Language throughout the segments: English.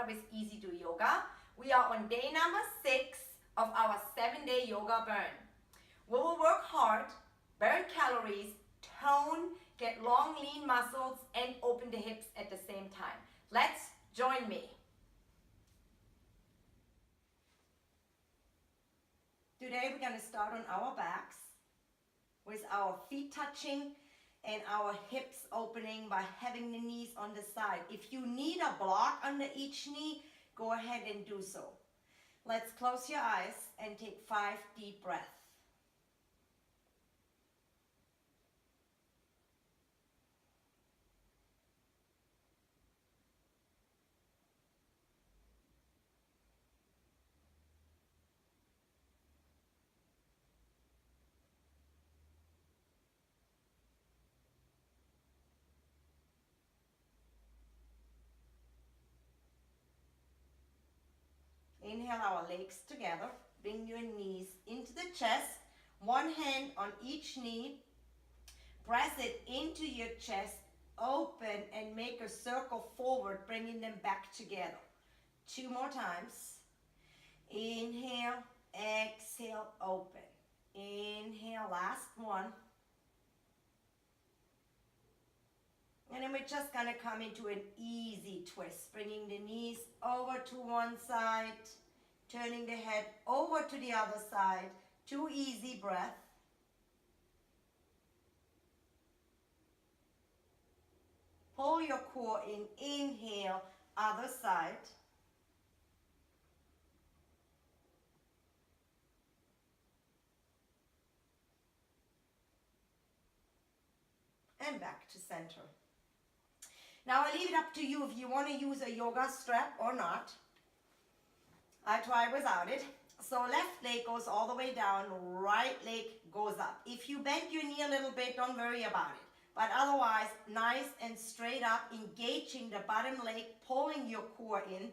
Ursula with Easy Do Yoga. We are on day number 6 of our 7-day yoga burn. We will work hard, burn calories, tone, get long lean muscles and open the hips at the same time. Let's join me. Today we're going to start on our backs with our feet touching and our hips opening by having the knees on the side. If you need a block under each knee, go ahead and do so. Let's close your eyes and take 5 deep breaths. Inhale our legs together. Bring your knees into the chest. One hand on each knee. Press it into your chest. Open and make a circle forward, bringing them back together. 2 more times. Inhale, exhale, open. Inhale, last one. And then we're just going to come into an easy twist, bringing the knees over to one side, turning the head over to the other side. 2 easy breaths. Pull your core in, inhale, other side. And back to center. Now I leave it up to you if you want to use a yoga strap or not. I try without it. So left leg goes all the way down, right leg goes up. If you bend your knee a little bit, don't worry about it. But otherwise, nice and straight up, engaging the bottom leg, pulling your core in.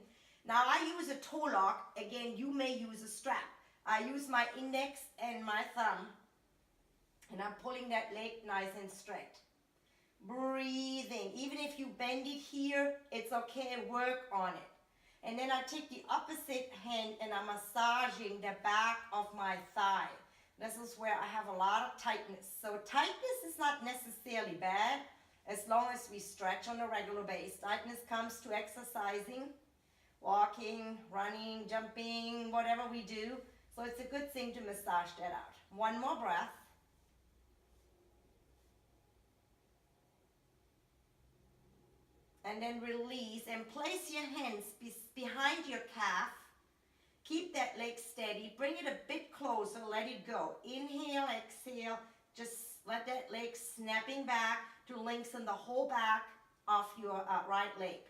Now I use a toe lock. Again, you may use a strap. I use my index and my thumb. And I'm pulling that leg nice and straight. Breathing. Even if you bend it here, it's okay, work on it. And then I take the opposite hand and I'm massaging the back of my thigh. This is where I have a lot of tightness. So tightness is not necessarily bad as long as we stretch on a regular basis. Tightness comes to exercising, walking, running, jumping, whatever we do. So it's a good thing to massage that out. 1 more breath. And then release and place your hands behind your calf. Keep that leg steady. Bring it a bit closer. Let it go. Inhale, exhale. Just let that leg snapping back to lengthen the whole back of your right leg.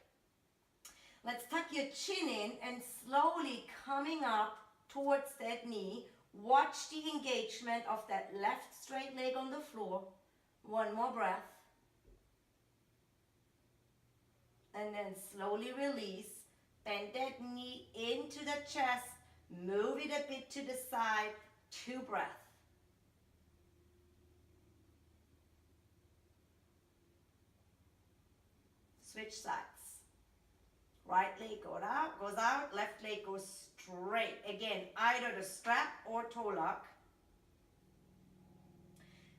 Let's tuck your chin in and slowly coming up towards that knee. Watch the engagement of that left straight leg on the floor. 1 more breath. And then slowly release. Bend that knee into the chest. Move it a bit to the side. 2 breaths. Switch sides. Right leg goes out. Left leg goes straight. Again, either the strap or toe lock.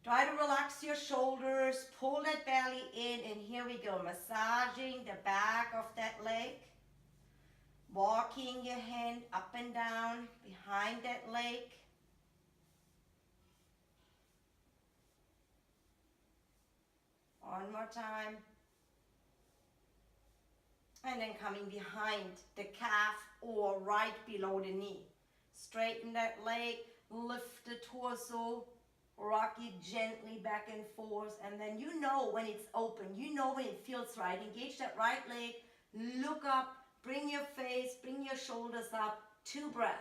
Try to relax your shoulders, pull that belly in, and here we go, massaging the back of that leg. Walking your hand up and down behind that leg. One more time. And then coming behind the calf or right below the knee. Straighten that leg, lift the torso. Rock it gently back and forth, and then you know when it's open, you know when it feels right. Engage that right leg, look up, bring your face, bring your shoulders up. 2 breaths.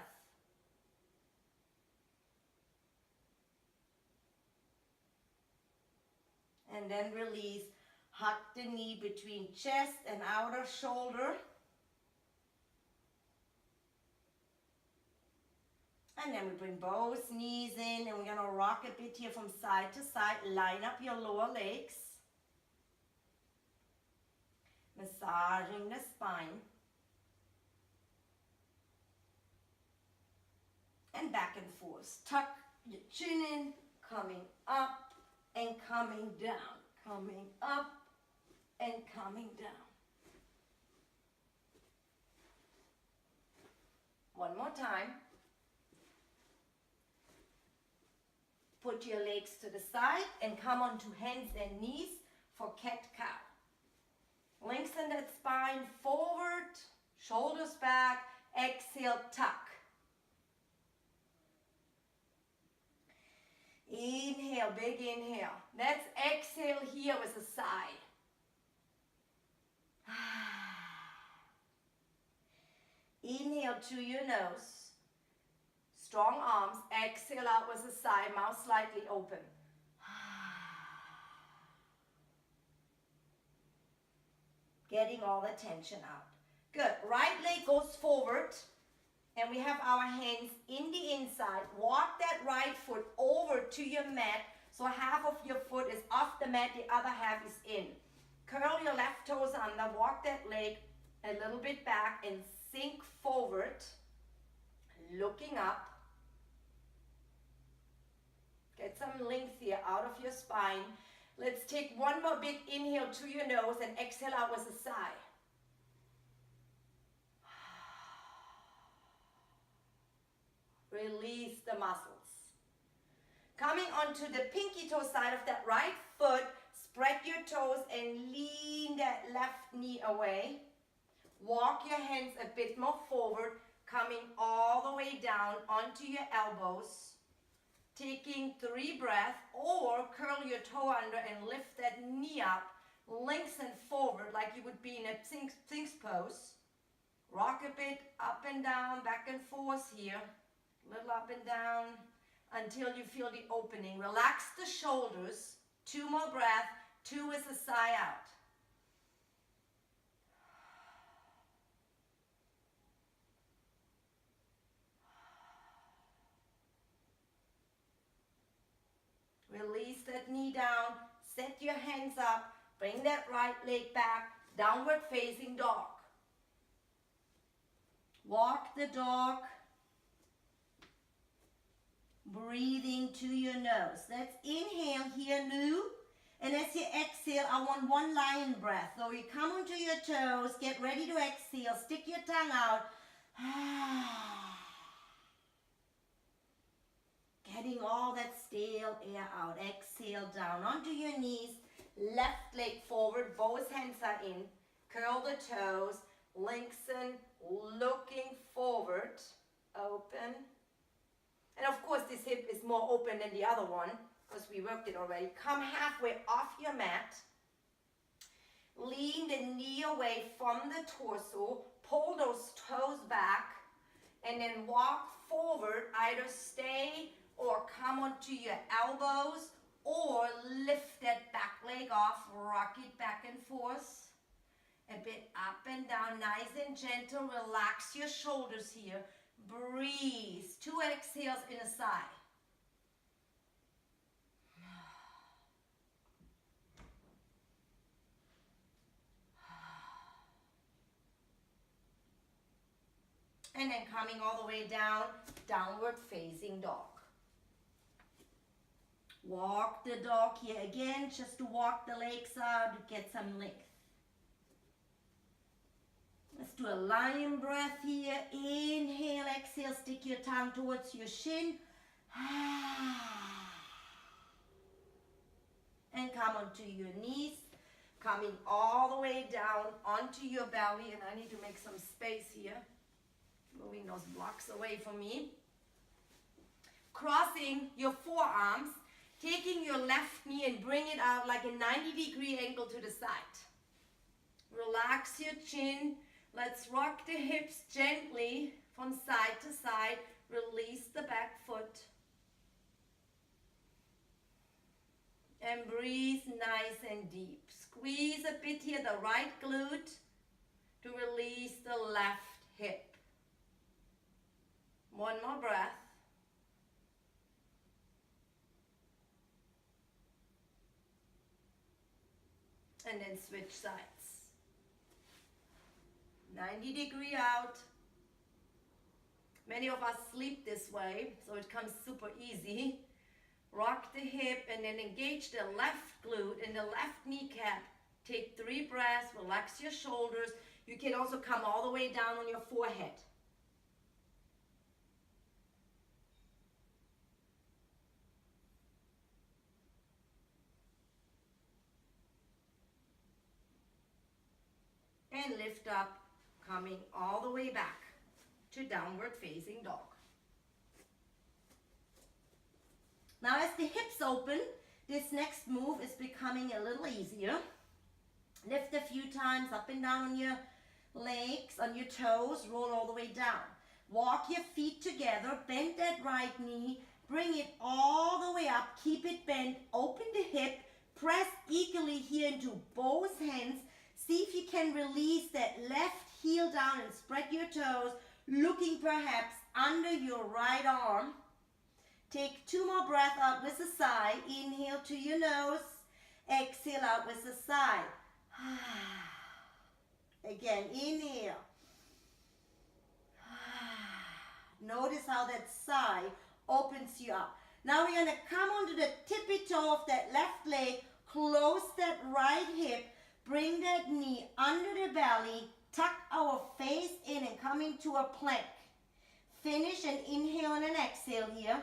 And then release. Hug the knee between chest and outer shoulder. And then we bring both knees in and we're going to rock a bit here from side to side. Line up your lower legs. Massaging the spine. and back and forth. Tuck your chin in, coming up and coming down, coming up and coming down. One more time. Put your legs to the side and come onto hands and knees for cat-cow. Lengthen that spine forward, shoulders back, exhale, tuck. Inhale, big inhale. Let's exhale here with a sigh. Inhale through your nose. Strong arms. Exhale out with a sigh. Mouth slightly open. Getting all the tension out. Good. Right leg goes forward. And we have our hands in the inside. Walk that right foot over to your mat. So half of your foot is off the mat, the other half is in. Curl your left toes under. Walk that leg a little bit back and sink forward. Looking up. Get some length here out of your spine. Let's take one more big inhale through your nose and exhale out with a sigh. Release the muscles. Coming onto the pinky toe side of that right foot, spread your toes and lean that left knee away. Walk your hands a bit more forward, coming all the way down onto your elbows. Taking 3 breaths, or curl your toe under and lift that knee up. Lengthen forward like you would be in a Sphinx pose. Rock a bit up and down, back and forth here. Little up and down until you feel the opening. Relax the shoulders. 2 more breaths. 2 is a sigh out. Release that knee down. Set your hands up. Bring that right leg back. Downward facing dog. Walk the dog. Breathing to your nose. Let's inhale here, new. And as you exhale, I want 1 lion breath. So you come onto your toes, get ready to exhale, stick your tongue out. Getting all that stale air out. Exhale down onto your knees. Left leg forward, both hands are in. Curl the toes, lengthen, looking forward, open. And of course this hip is more open than the other one because we worked it already. Come halfway off your mat. Lean the knee away from the torso. Pull those toes back and then walk forward. Either stay or come onto your elbows or lift that back leg off. Rock it back and forth. A bit up and down, nice and gentle. Relax your shoulders here. Breathe. 2 exhales in a sigh. And then coming all the way down, downward facing dog. Walk the dog here again, just to walk the legs out, get some length. Let's do a lion breath here. Inhale, exhale, stick your tongue towards your shin. And come onto your knees. Coming all the way down onto your belly. And I need to make some space here. Moving those blocks away from me. Crossing your forearms. Taking your left knee and bring it out like a 90-degree angle to the side. Relax your chin. Let's rock the hips gently from side to side. Release the back foot. And breathe nice and deep. Squeeze a bit here the right glute to release the left hip. 1 more breath. And then switch sides. 90-degree out. Many of us sleep this way, so it comes super easy. Rock the hip and then engage the left glute and the left kneecap. Take 3 breaths, relax your shoulders. You can also come all the way down on your forehead. And lift up, coming all the way back to downward facing dog. Now as the hips open, this next move is becoming a little easier. Lift a few times up and down on your legs, on your toes, roll all the way down. Walk your feet together, bend that right knee, bring it all the way up, keep it bent, open the hip, press equally here into both hands. See if you can release that left heel down and spread your toes, looking perhaps under your right arm. Take 2 more breaths out with a sigh. Inhale to your nose. Exhale out with a sigh. Again, inhale. Notice how that sigh opens you up. Now we're going to come onto the tippy toe of that left leg. Close that right hip. Bring that knee under the belly. Tuck our face in and come into a plank. Finish and inhale and an exhale here.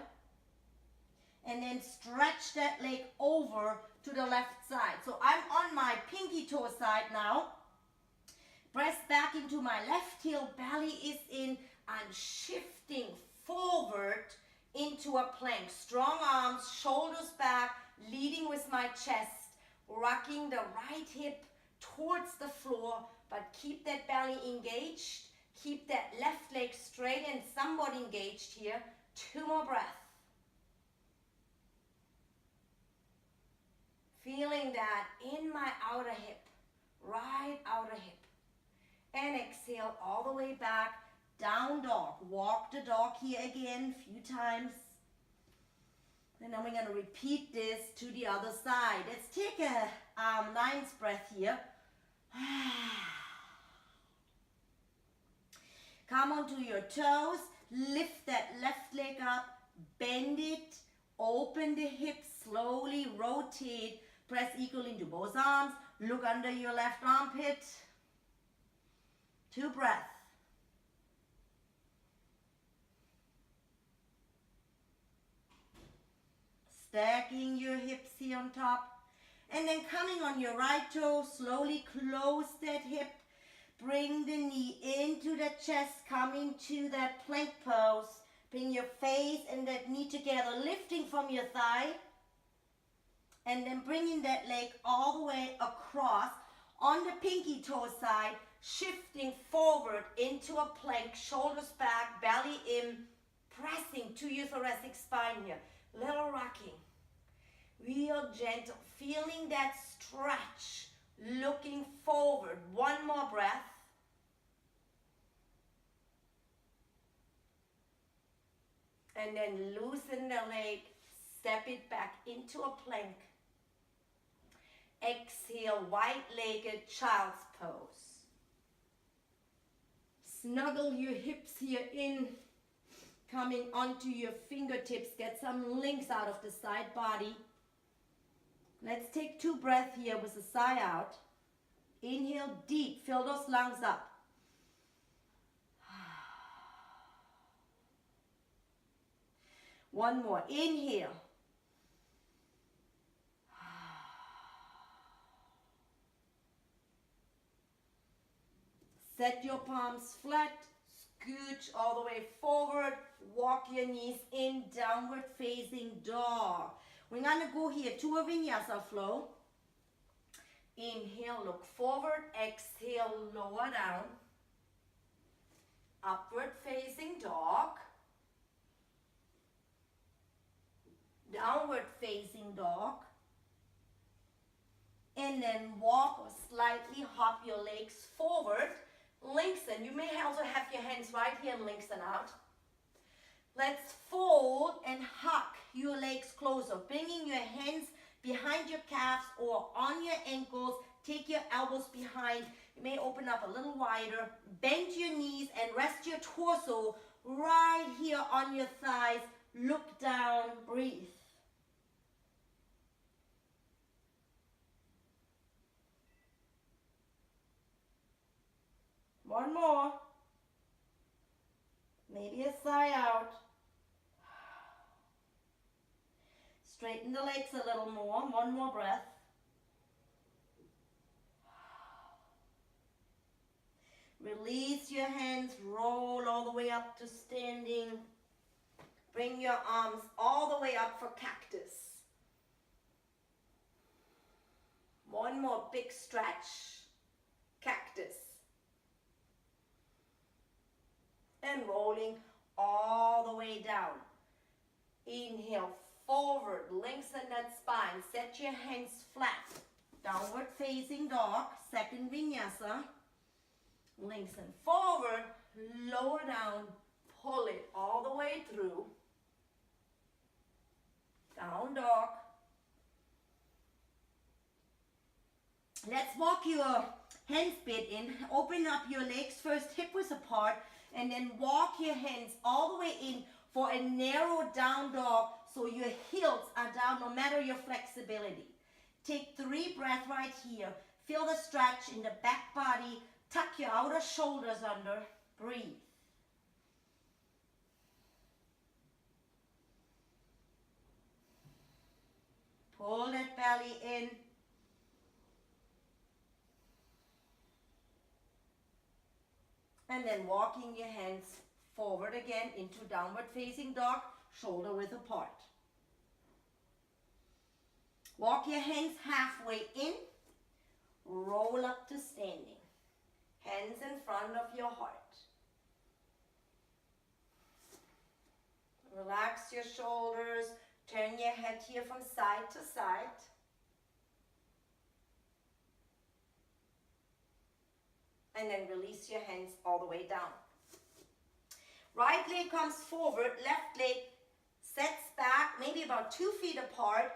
And then stretch that leg over to the left side. So I'm on my pinky toe side now. Press back into my left heel. Belly is in. I'm shifting forward into a plank. Strong arms, shoulders back, leading with my chest. Rocking the right hip towards the floor, but keep that belly engaged. Keep that left leg straight and somewhat engaged here. 2 more breaths. Feeling that in my outer hip, right outer hip. And exhale all the way back, down dog. Walk the dog here again a few times. And then we're going to repeat this to the other side. Let's take a lion's breath here. Come onto your toes. Lift that left leg up. Bend it. Open the hips. Slowly rotate. Press equally into both arms. Look under your left armpit. 2 breaths. Stacking your hips here on top. And then coming on your right toe, slowly close that hip. Bring the knee into the chest. Come into that plank pose. Bring your face and that knee together, lifting from your thigh. And then bringing that leg all the way across on the pinky toe side, shifting forward into a plank, shoulders back, belly in, pressing to your thoracic spine here. Little rocking, real gentle, feeling that stretch, looking forward. 1 more breath. And then loosen the leg, step it back into a plank. Exhale, wide-legged child's pose. Snuggle your hips here in, coming onto your fingertips. Get some links out of the side body. Let's take 2 breaths here with a sigh out. Inhale deep, fill those lungs up. One more, inhale. Set your palms flat, scooch all the way forward, walk your knees in, downward facing dog. We're going to go here to a vinyasa flow. Inhale, look forward, exhale, lower down. Upward facing dog. Downward facing dog. And then walk or slightly hop your legs forward. Lengthen. You may also have your hands right here and lengthen out. Let's fold and hug your legs closer, bringing your hands behind your calves or on your ankles. Take your elbows behind. You may open up a little wider. Bend your knees and rest your torso right here on your thighs. Look down, breathe. One more. Maybe a sigh out. Straighten the legs a little more. One more breath. Release your hands. Roll all the way up to standing. Bring your arms all the way up for cactus. One more big stretch. Cactus. And rolling all the way down. Inhale, forward, lengthen that spine. Set your hands flat. Downward facing dog, second vinyasa. Lengthen forward, lower down, pull it all the way through. Down dog. Let's walk your hands bit in. Open up your legs first, hip width apart, and then walk your hands all the way in for a narrow down dog so your heels are down no matter your flexibility. Take 3 breaths right here. Feel the stretch in the back body. Tuck your outer shoulders under. Breathe. Pull that belly in. And then walking your hands forward again into downward facing dog, shoulder width apart. Walk your hands halfway in, roll up to standing. Hands in front of your heart. Relax your shoulders, turn your head here from side to side. And then release your hands all the way down. Right leg comes forward, left leg sets back, maybe about 2 feet apart.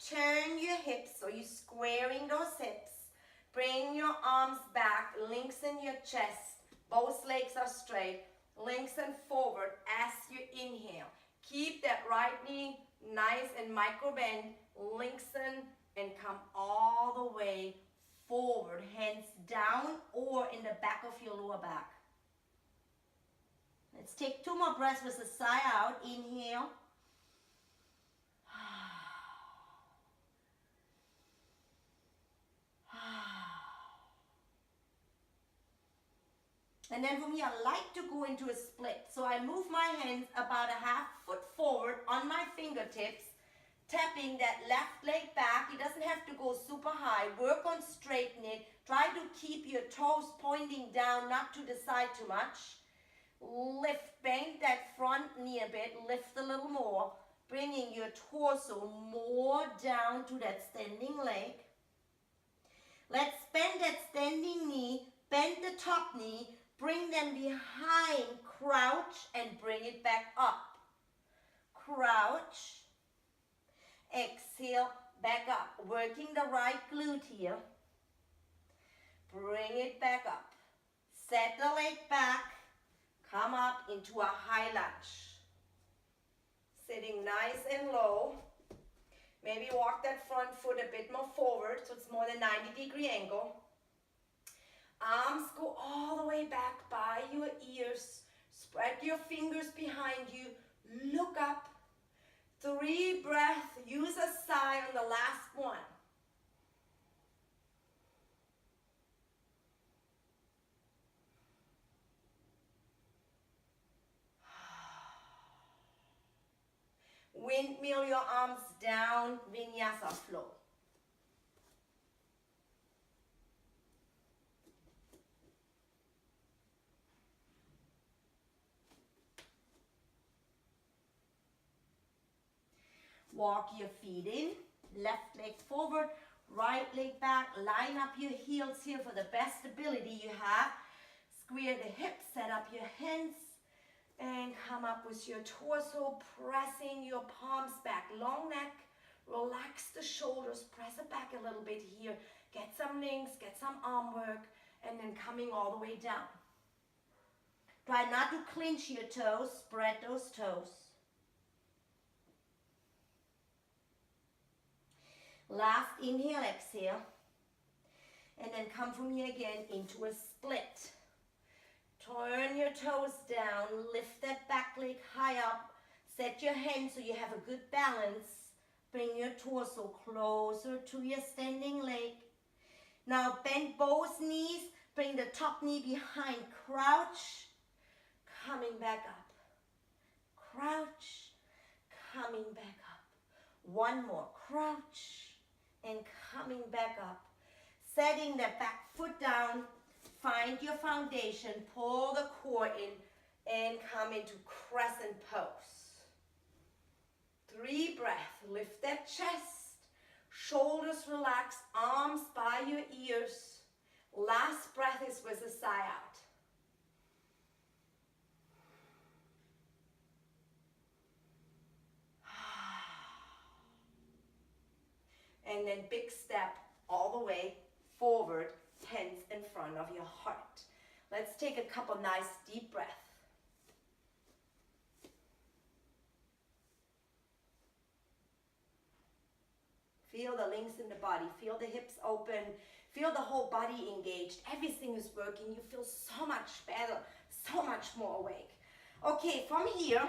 Turn your hips, so you're squaring those hips. Bring your arms back, lengthen your chest. Both legs are straight. Lengthen forward as you inhale. Keep that right knee nice and micro bend. Lengthen and come all the way forward. Hands down or in the back of your lower back. Let's take 2 more breaths with a sigh out. Inhale. And then from here, I like to go into a split. So I move my hands about a half foot forward on my fingertips, tapping that left leg back. It doesn't have to go super high. Work on straightening it. Try to keep your toes pointing down, not to the side too much. Lift, bend that front knee a bit. Lift a little more, bringing your torso more down to that standing leg. Let's bend that standing knee, bend the top knee, bring them behind, crouch, and bring it back up. Crouch, exhale, back up. Working the right glute here. Bring it back up. Set the leg back. Come up into a high lunge. Sitting nice and low. Maybe walk that front foot a bit more forward so it's more than 90-degree angle. Arms go all the way back by your ears. Spread your fingers behind you. Look up. 3 breaths. Use a sigh on the last one. Windmill your arms down, vinyasa flow. Walk your feet in, left leg forward, right leg back. Line up your heels here for the best ability you have. Square the hips, set up your hands. And come up with your torso, pressing your palms back. Long neck, relax the shoulders, press it back a little bit here. Get some links, get some arm work, and then coming all the way down. Try not to clench your toes, spread those toes. Last inhale, exhale. And then come from here again into a split. Turn your toes down, lift that back leg high up. Set your hands so you have a good balance. Bring your torso closer to your standing leg. Now bend both knees, bring the top knee behind, crouch, coming back up. Crouch, coming back up. One more, crouch, and coming back up. Setting that back foot down, find your foundation, pull the core in, and come into crescent pose. 3 breaths, lift that chest, shoulders relaxed, arms by your ears. Last breath is with a sigh out. And then big step all the way forward, hands in front of your heart. Let's take a couple nice deep breaths. Feel the links in the body, feel the hips open, feel the whole body engaged. Everything is working. You feel so much better, so much more awake. Okay, from here,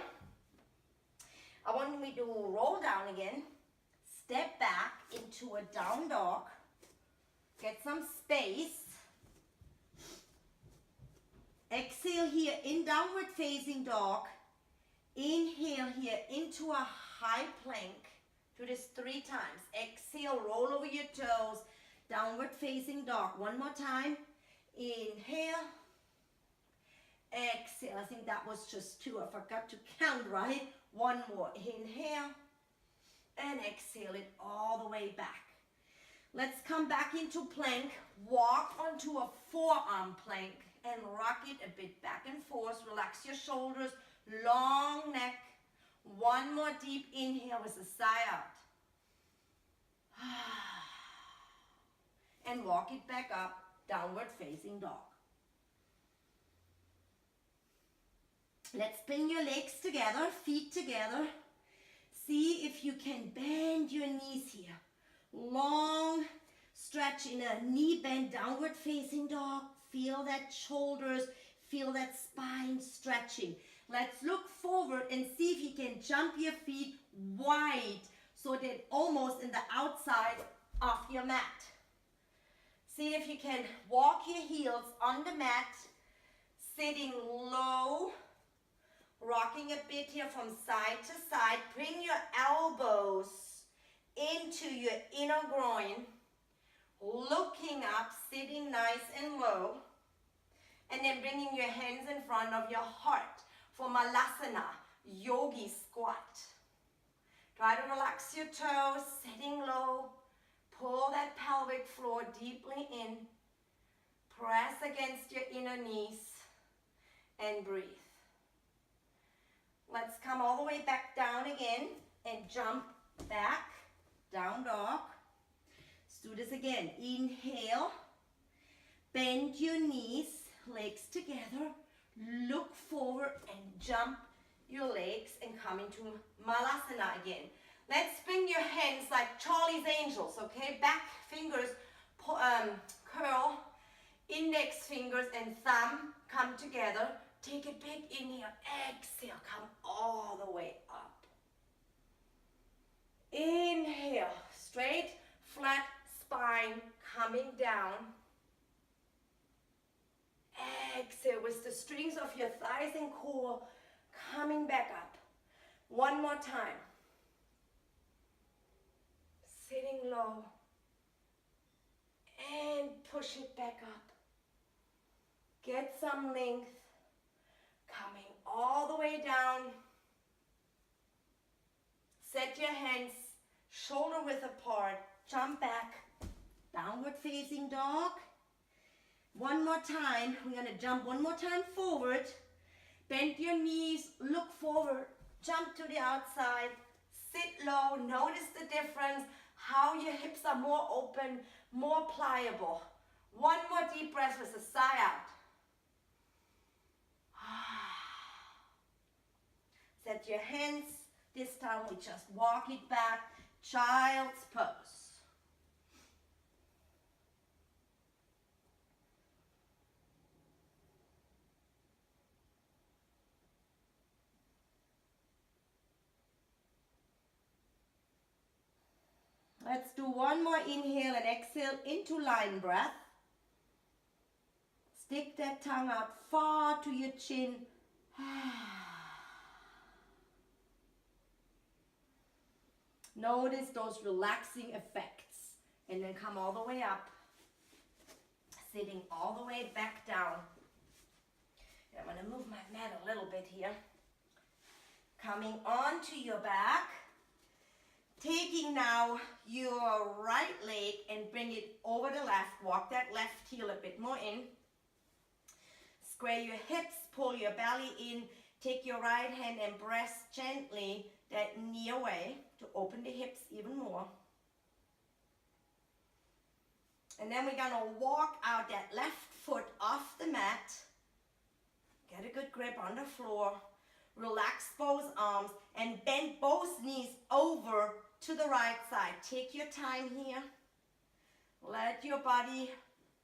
I want you to roll down again, step back into a down dog, get some space. Exhale here in downward facing dog. Inhale here into a high plank. Do this 3 times. Exhale, roll over your toes. Downward facing dog. One more time. Inhale. Exhale. I think that was just 2. I forgot to count, right? One more. Inhale. And exhale it all the way back. Let's come back into plank. Walk onto a forearm plank and rock it a bit back and forth. Relax your shoulders. Long neck. One more deep inhale with a sigh out. And walk it back up, downward facing dog. Let's bring your legs together, feet together. See if you can bend your knees here. Long stretch in a knee bend, downward facing dog. Feel that shoulders, feel that spine stretching. Let's look forward and see if you can jump your feet wide so that almost in the outside of your mat. See if you can walk your heels on the mat, sitting low, rocking a bit here from side to side. Bring your elbows into your inner groin, looking up, sitting nice and low, and then bringing your hands in front of your heart. For Malasana, yogi squat. Try to relax your toes, sitting low. Pull that pelvic floor deeply in. Press against your inner knees and breathe. Let's come all the way back down again and jump back, down dog. Let's do this again. Inhale, bend your knees, legs together. Look forward and jump your legs and come into Malasana again. Let's bring your hands like Charlie's Angels, okay? Back fingers curl, index fingers and thumb come together. Take a big inhale, exhale, come all the way up. Inhale, straight, flat spine coming down. Exhale with the strings of your thighs and core coming back up. One more time. Sitting low and push it back up. Get some length. Coming all the way down. Set your hands shoulder width apart. Jump back. Downward facing dog. One more time. We're going to jump one more time forward. Bend your knees. Look forward. Jump to the outside. Sit low. Notice the difference. How your hips are more open, more pliable. One more deep breath with a sigh out. Set your hands. This time we just walk it back. Child's pose. Let's do one more inhale and exhale into lion breath. Stick that tongue out far to your chin. Notice those relaxing effects. And then come all the way up. Sitting all the way back down. And I'm going to move my mat a little bit here. Coming onto your back. Taking now your right leg and bring it over the left. Walk that left heel a bit more in. Square your hips, pull your belly in. Take your right hand and press gently that knee away to open the hips even more. And then we're going to walk out that left foot off the mat. Get a good grip on the floor. Relax both arms and bend both knees over to the right side. Take your time here. Let your body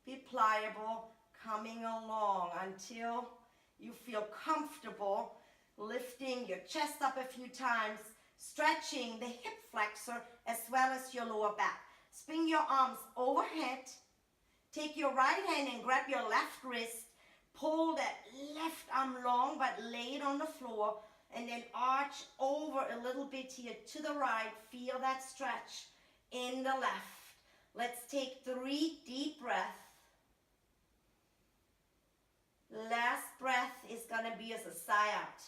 be pliable, coming along until you feel comfortable lifting your chest up a few times, stretching the hip flexor as well as your lower back. Swing your arms overhead. Take your right hand and grab your left wrist. Pull that left arm long but lay it on the floor. And then arch over a little bit here to the right. Feel that stretch in the left. Let's take 3 deep breaths. Last breath is going to be as a sigh out.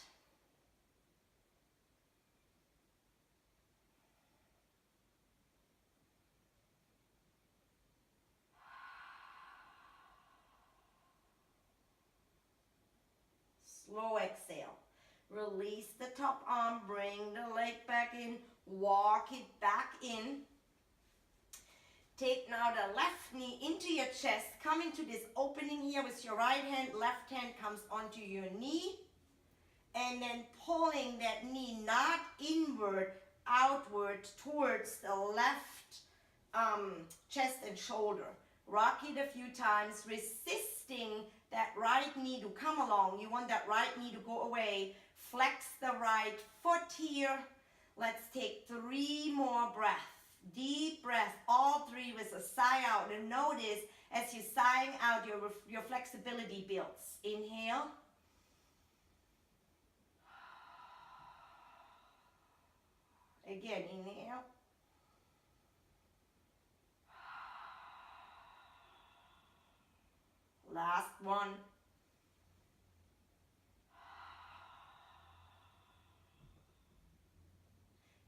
Slow exhale. Release the top arm, bring the leg back in, walk it back in. Take now the left knee into your chest, come into this opening here with your right hand, left hand comes onto your knee, and then pulling that knee not inward, outward towards the left chest and shoulder. Rock it a few times, resisting that right knee to come along. You want that right knee to go away. Flex the right foot here. Let's take 3 more breaths. Deep breath, all 3 with a sigh out. And notice as you're sighing out, your flexibility builds. Inhale. Again, inhale. Last one.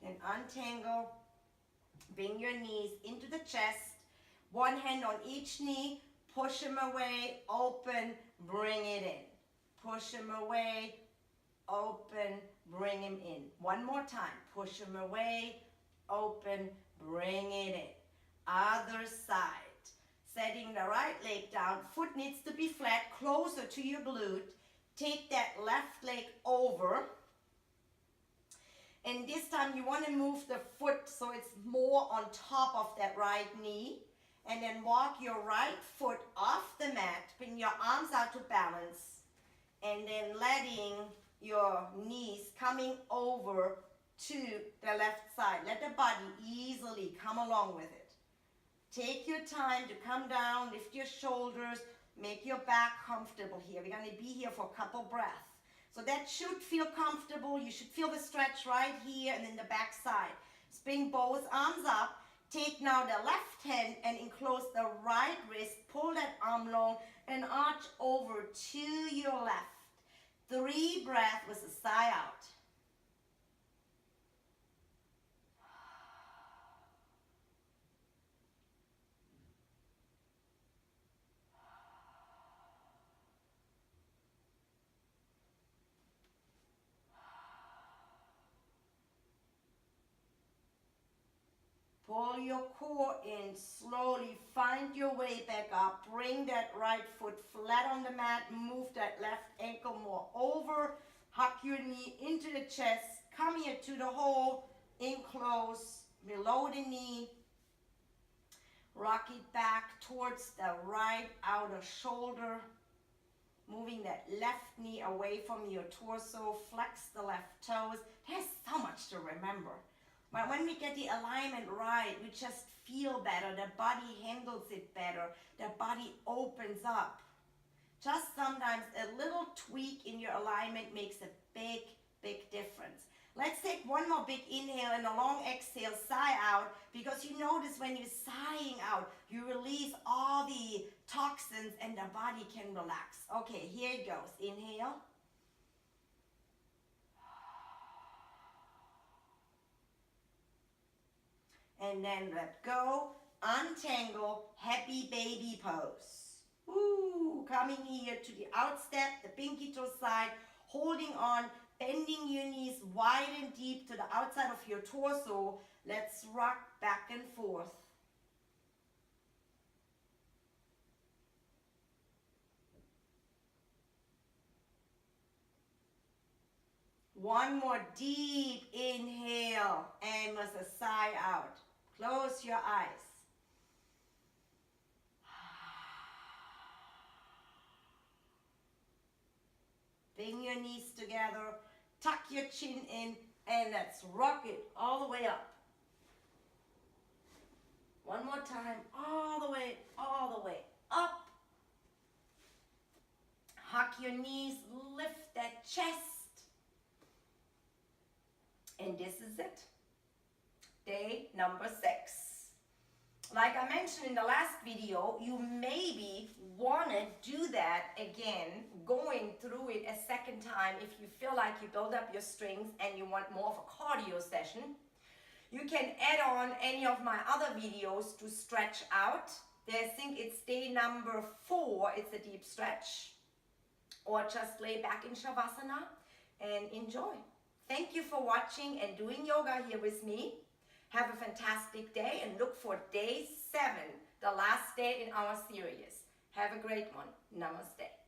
Then untangle. Bring your knees into the chest. One hand on each knee. Push them away. Open. Bring it in. Push them away. Open. Bring them in. One more time. Push them away. Open. Bring it in. Other side. Setting the right leg down. Foot needs to be flat. Closer to your glute. Take that left leg over. And this time you want to move the foot so it's more on top of that right knee. And then walk your right foot off the mat. Bring your arms out to balance. And then letting your knees coming over to the left side. Let the body easily come along with it. Take your time to come down, lift your shoulders, make your back comfortable here. We're going to be here for a couple breaths. So that should feel comfortable. You should feel the stretch right here and then the back side. Bring both arms up. Take now the left hand and enclose the right wrist. Pull that arm long and arch over to your left. 3 breaths with a sigh out. Pull your core in slowly. Find your way back up. Bring that right foot flat on the mat. Move that left ankle more over. Hug your knee into the chest. Come here to the hole, in close, below the knee. Rock it back towards the right outer shoulder. Moving that left knee away from your torso. Flex the left toes. There's so much to remember. But when we get the alignment right, we just feel better. The body handles it better. The body opens up. Just sometimes a little tweak in your alignment makes a big, big difference. Let's take one more big inhale and a long exhale, sigh out, because you notice when you're sighing out, you release all the toxins and the body can relax. Okay, here it goes. Inhale. And then let go, untangle, happy baby pose. Woo, coming here to the outstep, the pinky toe side, holding on, bending your knees wide and deep to the outside of your torso. Let's rock back and forth. One more deep inhale and with a sigh out. Close your eyes. Bring your knees together, tuck your chin in, and let's rock it all the way up. One more time, all the way up. Hug your knees, lift that chest. And this is it. Day number 6. Like I mentioned in the last video, you maybe want to do that again, going through it a second time if you feel like you build up your strength and you want more of a cardio session. You can add on any of my other videos to stretch out. I think it's day number 4, it's a deep stretch. Or just lay back in Shavasana and enjoy. Thank you for watching and doing yoga here with me. Have a fantastic day and look for day 7, the last day in our series. Have a great one. Namaste.